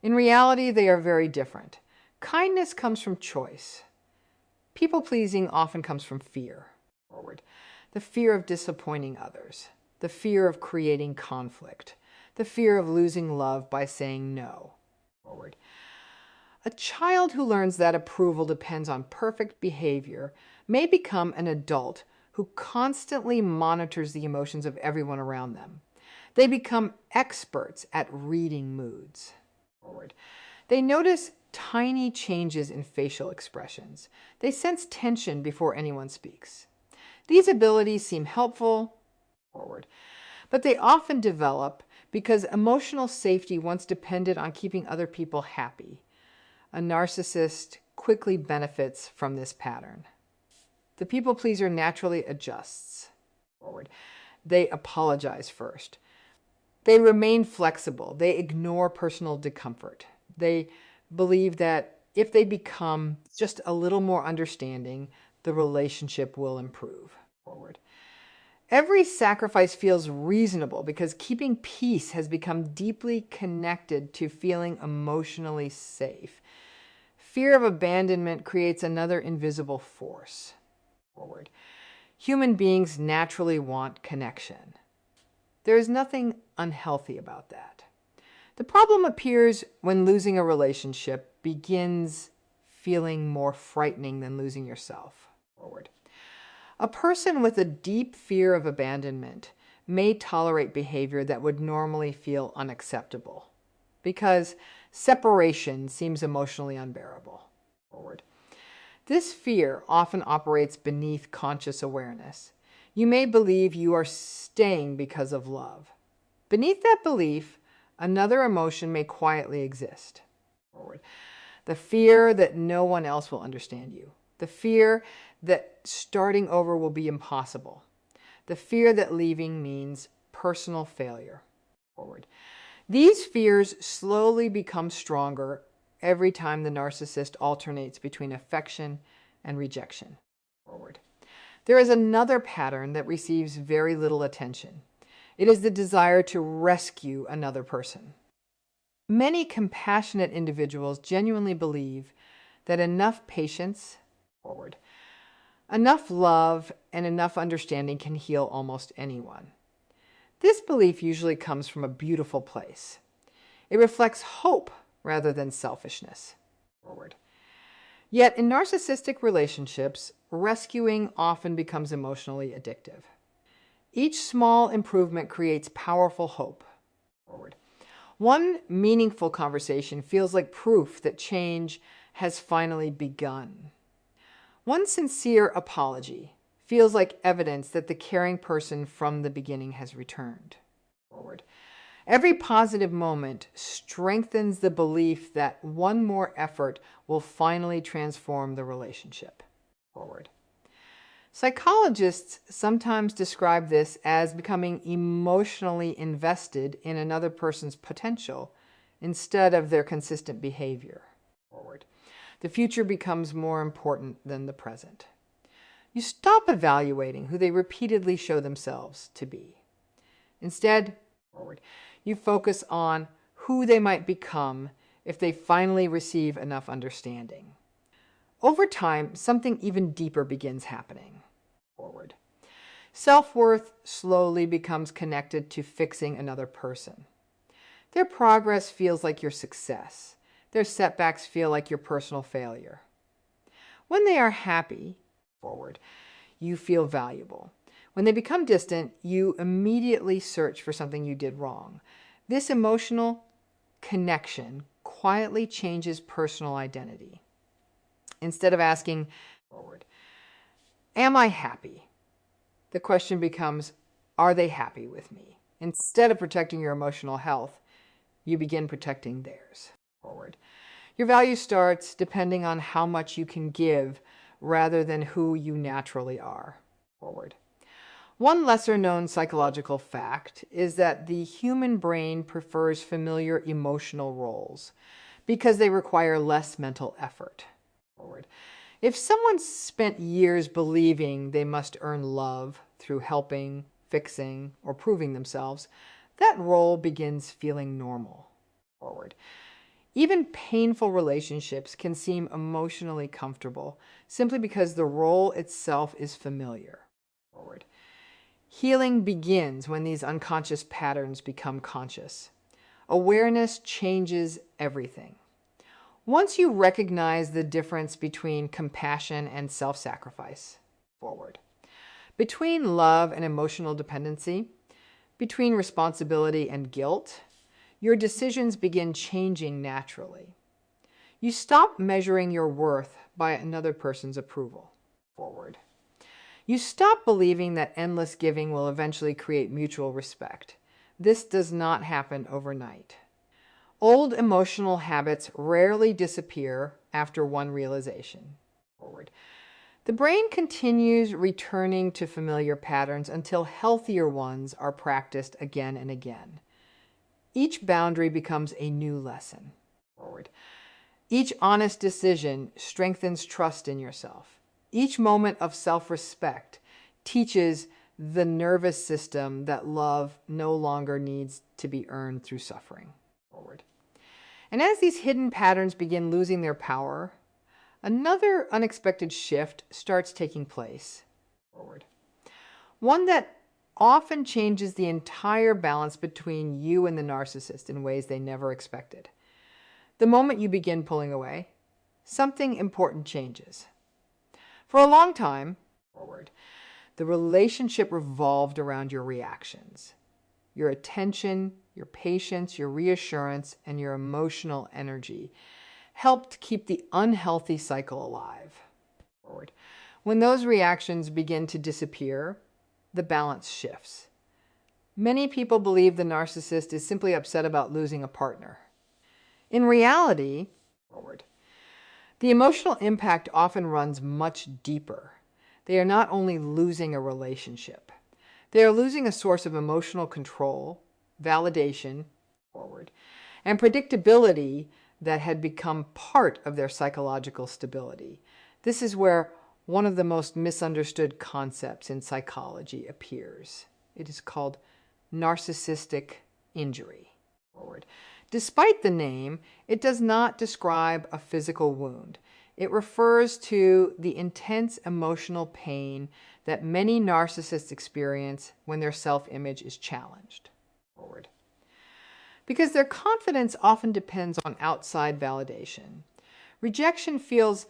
In reality, they are very different. Kindness comes from choice. People-pleasing often comes from fear. Forward. The fear of disappointing others. The fear of creating conflict. The fear of losing love by saying no. Forward. A child who learns that approval depends on perfect behavior may become an adult who constantly monitors the emotions of everyone around them. They become experts at reading moods. Forward. They notice tiny changes in facial expressions. They sense tension before anyone speaks. These abilities seem helpful, but they often develop because emotional safety once depended on keeping other people happy. A narcissist quickly benefits from this pattern. The people pleaser naturally adjusts. They apologize first. They remain flexible. They ignore personal discomfort. They believe that if they become just a little more understanding, the relationship will improve. Every sacrifice feels reasonable because keeping peace has become deeply connected to feeling emotionally safe. Fear of abandonment creates another invisible force. Human beings naturally want connection. There is nothing unhealthy about that. The problem appears when losing a relationship begins feeling more frightening than losing yourself. A person with a deep fear of abandonment may tolerate behavior that would normally feel unacceptable because separation seems emotionally unbearable. This fear often operates beneath conscious awareness. You may believe you are staying because of love. Beneath that belief, another emotion may quietly exist. The fear that no one else will understand you. The fear that starting over will be impossible. The fear that leaving means personal failure. These fears slowly become stronger every time the narcissist alternates between affection and rejection. There is another pattern that receives very little attention. It is the desire to rescue another person. Many compassionate individuals genuinely believe that enough patience, enough love, and enough understanding can heal almost anyone. This belief usually comes from a beautiful place. It reflects hope rather than selfishness. Yet in narcissistic relationships, rescuing often becomes emotionally addictive. Each small improvement creates powerful hope. One meaningful conversation feels like proof that change has finally begun. One sincere apology feels like evidence that the caring person from the beginning has returned. Every positive moment strengthens the belief that one more effort will finally transform the relationship. Psychologists sometimes describe this as becoming emotionally invested in another person's potential instead of their consistent behavior. The future becomes more important than the present. You stop evaluating who they repeatedly show themselves to be. Instead, you focus on who they might become if they finally receive enough understanding. Over time, something even deeper begins happening. Self-worth slowly becomes connected to fixing another person. Their progress feels like your success. Their setbacks feel like your personal failure. When they are happy, you feel valuable. When they become distant, you immediately search for something you did wrong. This emotional connection quietly changes personal identity. Instead of asking, am I happy? The question becomes, are they happy with me? Instead of protecting your emotional health, you begin protecting theirs. Your value starts depending on how much you can give rather than who you naturally are. One lesser-known psychological fact is that the human brain prefers familiar emotional roles because they require less mental effort. If someone spent years believing they must earn love through helping, fixing, or proving themselves, that role begins feeling normal. Even painful relationships can seem emotionally comfortable simply because the role itself is familiar. Healing begins when these unconscious patterns become conscious. Awareness changes everything. Once you recognize the difference between compassion and self-sacrifice, between love and emotional dependency, between responsibility and guilt, your decisions begin changing naturally. You stop measuring your worth by another person's approval. Forward. You stop believing that endless giving will eventually create mutual respect. This does not happen overnight. Old emotional habits rarely disappear after one realization. Forward. The brain continues returning to familiar patterns until healthier ones are practiced again and again. Each boundary becomes a new lesson. Forward. Each honest decision strengthens trust in yourself. Each moment of self-respect teaches the nervous system that love no longer needs to be earned through suffering. Forward. And as these hidden patterns begin losing their power, another unexpected shift starts taking place. Forward. One that often changes the entire balance between you and the narcissist in ways they never expected. The moment you begin pulling away, something important changes. For a long time, forward, the relationship revolved around your reactions, your attention, your patience, your reassurance, and your emotional energy helped keep the unhealthy cycle alive. Forward. When those reactions begin to disappear, the balance shifts. Many people believe the narcissist is simply upset about losing a partner. In reality, forward, the emotional impact often runs much deeper. They are not only losing a relationship, they are losing a source of emotional control, validation, forward, and predictability that had become part of their psychological stability. This is where one of the most misunderstood concepts in psychology appears. It is called narcissistic injury. Forward. Despite the name, it does not describe a physical wound. It refers to the intense emotional pain that many narcissists experience when their self-image is challenged. Forward. Because their confidence often depends on outside validation, rejection feels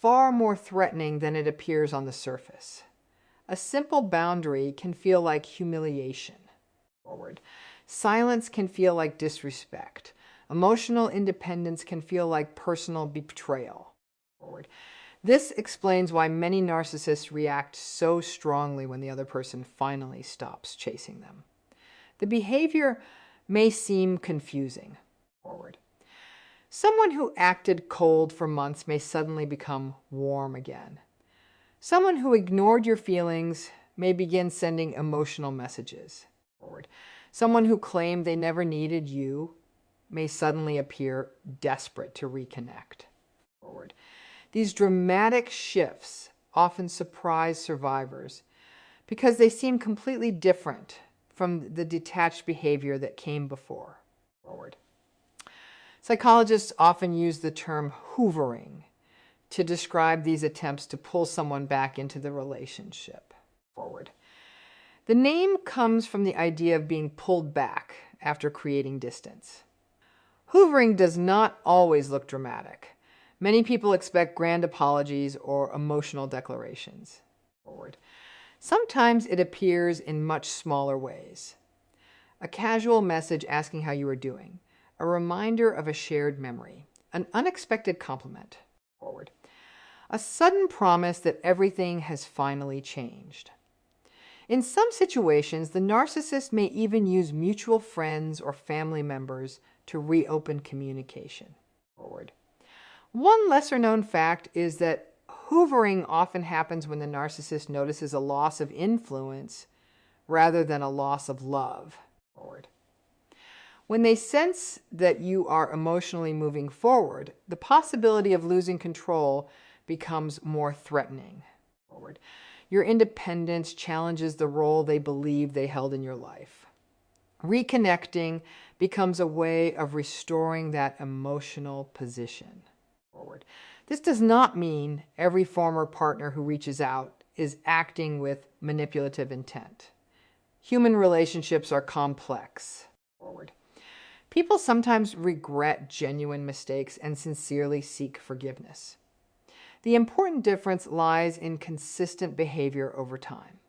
far more threatening than it appears on the surface. A simple boundary can feel like humiliation. Forward. Silence can feel like disrespect. Emotional independence can feel like personal betrayal. Forward. This explains why many narcissists react so strongly when the other person finally stops chasing them. The behavior may seem confusing. Forward. Someone who acted cold for months may suddenly become warm again. Someone who ignored your feelings may begin sending emotional messages. Forward. Someone who claimed they never needed you may suddenly appear desperate to reconnect. Forward. These dramatic shifts often surprise survivors because they seem completely different from the detached behavior that came before. Forward. Psychologists often use the term hoovering to describe these attempts to pull someone back into the relationship. Forward. The name comes from the idea of being pulled back after creating distance. Hoovering does not always look dramatic. Many people expect grand apologies or emotional declarations. Forward. Sometimes it appears in much smaller ways. A casual message asking how you are doing, a reminder of a shared memory, an unexpected compliment. Forward. A sudden promise that everything has finally changed. In some situations, the narcissist may even use mutual friends or family members to reopen communication. Forward. One lesser-known fact is that hoovering often happens when the narcissist notices a loss of influence rather than a loss of love. Forward. When they sense that you are emotionally moving forward, the possibility of losing control becomes more threatening. Forward. Your independence challenges the role they believe they held in your life. Reconnecting becomes a way of restoring that emotional position. Forward. This does not mean every former partner who reaches out is acting with manipulative intent. Human relationships are complex. Forward. People sometimes regret genuine mistakes and sincerely seek forgiveness. The important difference lies in consistent behavior over time.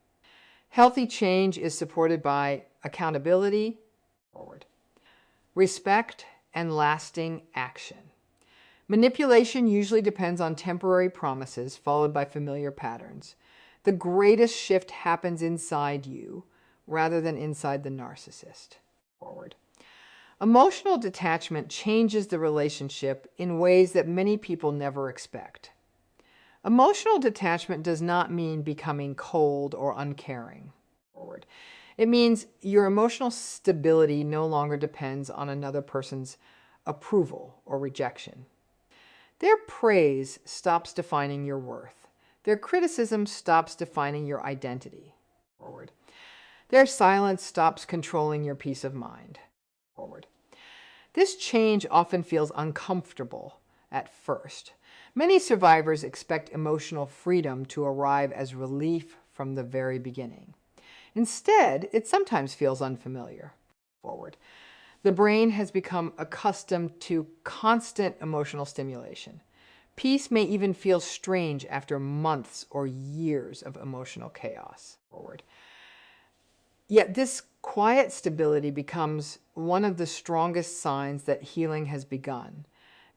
Healthy change is supported by accountability, forward, respect, and lasting action. Manipulation usually depends on temporary promises followed by familiar patterns. The greatest shift happens inside you rather than inside the narcissist. Forward. Emotional detachment changes the relationship in ways that many people never expect. Emotional detachment does not mean becoming cold or uncaring. Forward. It means your emotional stability no longer depends on another person's approval or rejection. Their praise stops defining your worth. Their criticism stops defining your identity. Forward. Their silence stops controlling your peace of mind. Forward. This change often feels uncomfortable at first. Many survivors expect emotional freedom to arrive as relief from the very beginning. Instead, it sometimes feels unfamiliar. Forward. The brain has become accustomed to constant emotional stimulation. Peace may even feel strange after months or years of emotional chaos. Forward. Yet this quiet stability becomes one of the strongest signs that healing has begun.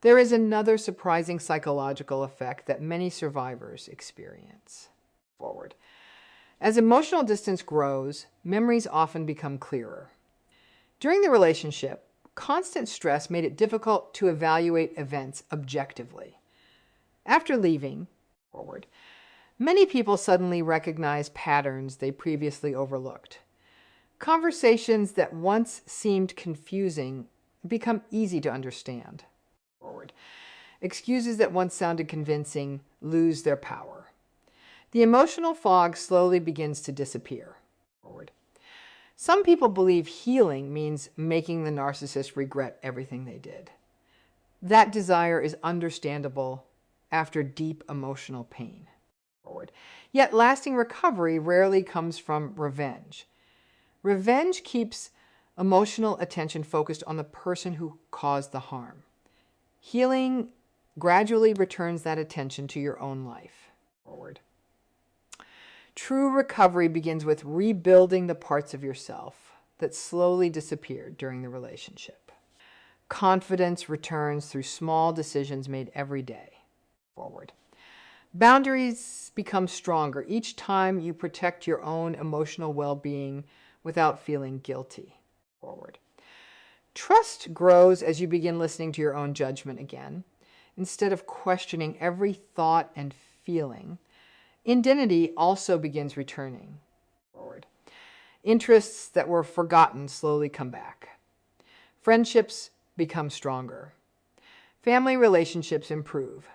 There is another surprising psychological effect that many survivors experience. Forward. As emotional distance grows, memories often become clearer. During the relationship, constant stress made it difficult to evaluate events objectively. After leaving, forward, many people suddenly recognize patterns they previously overlooked. Conversations that once seemed confusing become easy to understand. Forward. Excuses that once sounded convincing lose their power. The emotional fog slowly begins to disappear. Forward. Some people believe healing means making the narcissist regret everything they did. That desire is understandable after deep emotional pain. Forward. Yet lasting recovery rarely comes from revenge. Revenge keeps emotional attention focused on the person who caused the harm. Healing gradually returns that attention to your own life. Forward. True recovery begins with rebuilding the parts of yourself that slowly disappeared during the relationship. Confidence returns through small decisions made every day. Forward. Boundaries become stronger each time you protect your own emotional well-being without feeling guilty. Forward. Trust grows as you begin listening to your own judgment again. Instead of questioning every thought and feeling, identity also begins returning. Forward. Interests that were forgotten slowly come back. Friendships become stronger. Family relationships improve.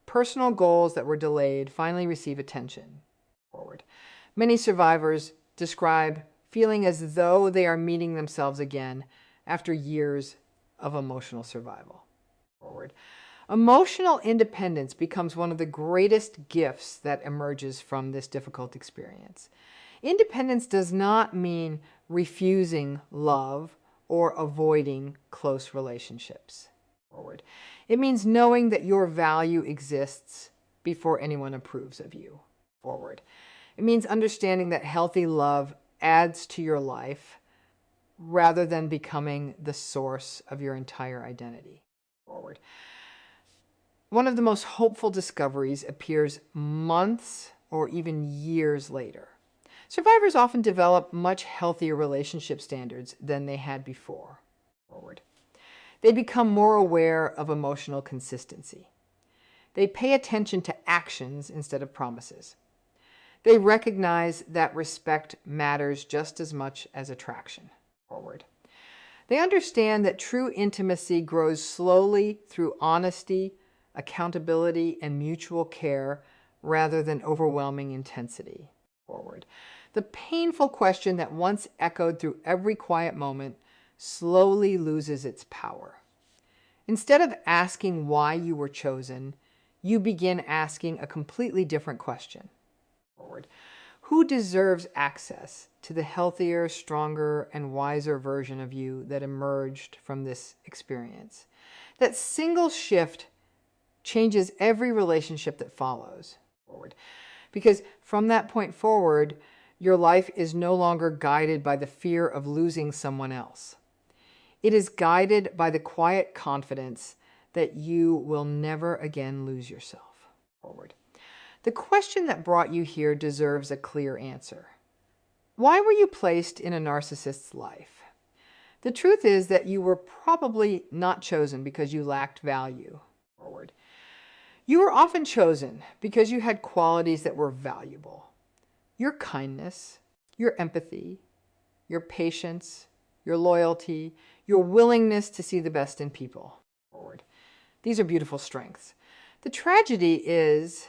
Personal goals that were delayed finally receive attention. Forward. Many survivors describe feeling as though they are meeting themselves again after years of emotional survival. Forward. Emotional independence becomes one of the greatest gifts that emerges from this difficult experience. Independence does not mean refusing love or avoiding close relationships. Forward. It means knowing that your value exists before anyone approves of you. Forward. It means understanding that healthy love adds to your life rather than becoming the source of your entire identity. Forward. One of the most hopeful discoveries appears months or even years later. Survivors often develop much healthier relationship standards than they had before. Forward. They become more aware of emotional consistency. They pay attention to actions instead of promises. They recognize that respect matters just as much as attraction. Forward. They understand that true intimacy grows slowly through honesty, accountability, and mutual care rather than overwhelming intensity. Forward. The painful question that once echoed through every quiet moment slowly loses its power. Instead of asking why you were chosen, you begin asking a completely different question. Forward. Who deserves access to the healthier, stronger, and wiser version of you that emerged from this experience? That single shift changes every relationship that follows. Forward. Because from that point forward, your life is no longer guided by the fear of losing someone else. It is guided by the quiet confidence that you will never again lose yourself. Forward. The question that brought you here deserves a clear answer. Why were you placed in a narcissist's life? The truth is that you were probably not chosen because you lacked value. Forward. You were often chosen because you had qualities that were valuable. Your kindness, your empathy, your patience, your loyalty, your willingness to see the best in people. Forward. These are beautiful strengths. The tragedy is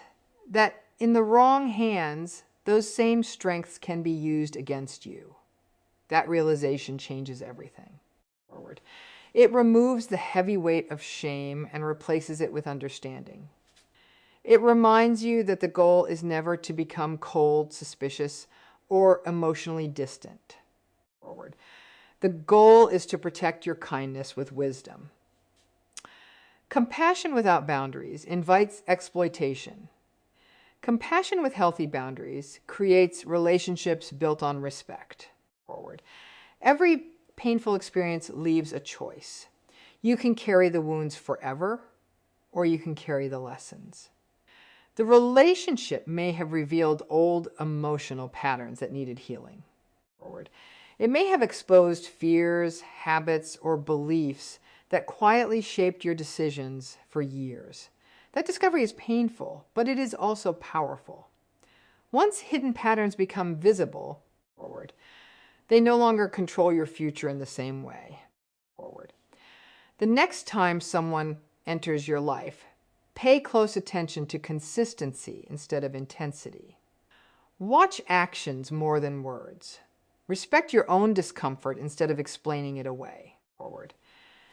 that in the wrong hands, those same strengths can be used against you. That realization changes everything. Forward. It removes the heavy weight of shame and replaces it with understanding. It reminds you that the goal is never to become cold, suspicious, or emotionally distant. Forward. The goal is to protect your kindness with wisdom. Compassion without boundaries invites exploitation. Compassion with healthy boundaries creates relationships built on respect. Forward. Every painful experience leaves a choice. You can carry the wounds forever, or you can carry the lessons. The relationship may have revealed old emotional patterns that needed healing. Forward. It may have exposed fears, habits, or beliefs that quietly shaped your decisions for years. That discovery is painful, but it is also powerful. Once hidden patterns become visible, forward, they no longer control your future in the same way. Forward. The next time someone enters your life, pay close attention to consistency instead of intensity. Watch actions more than words. Respect your own discomfort instead of explaining it away. Forward.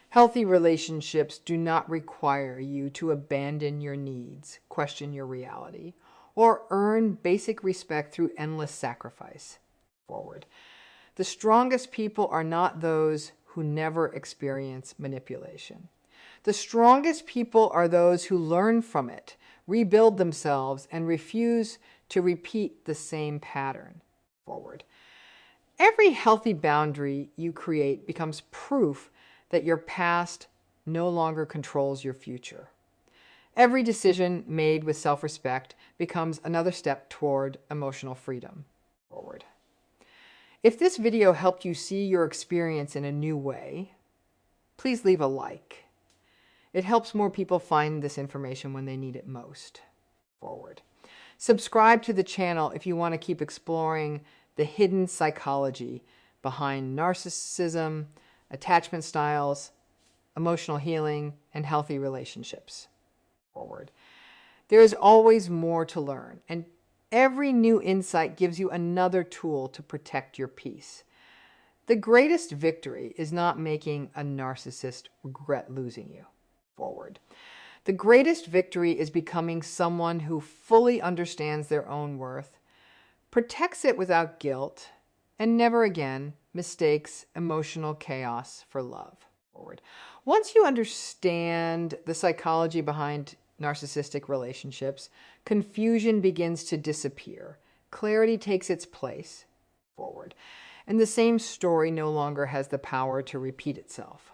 Healthy relationships do not require you to abandon your needs, question your reality, or earn basic respect through endless sacrifice. Forward. The strongest people are not those who never experience manipulation. The strongest people are those who learn from it, rebuild themselves, and refuse to repeat the same pattern. Forward. Every healthy boundary you create becomes proof that your past no longer controls your future. Every decision made with self-respect becomes another step toward emotional freedom. Forward. If this video helped you see your experience in a new way, please leave a like. It helps more people find this information when they need it most. Forward. Subscribe to the channel if you want to keep exploring the hidden psychology behind narcissism, attachment styles, emotional healing, and healthy relationships. Forward. There is always more to learn, and every new insight gives you another tool to protect your peace. The greatest victory is not making a narcissist regret losing you. Forward. The greatest victory is becoming someone who fully understands their own worth, protects it without guilt, and never again mistakes emotional chaos for love. Forward. Once you understand the psychology behind narcissistic relationships, confusion begins to disappear. Clarity takes its place. Forward. And the same story no longer has the power to repeat itself.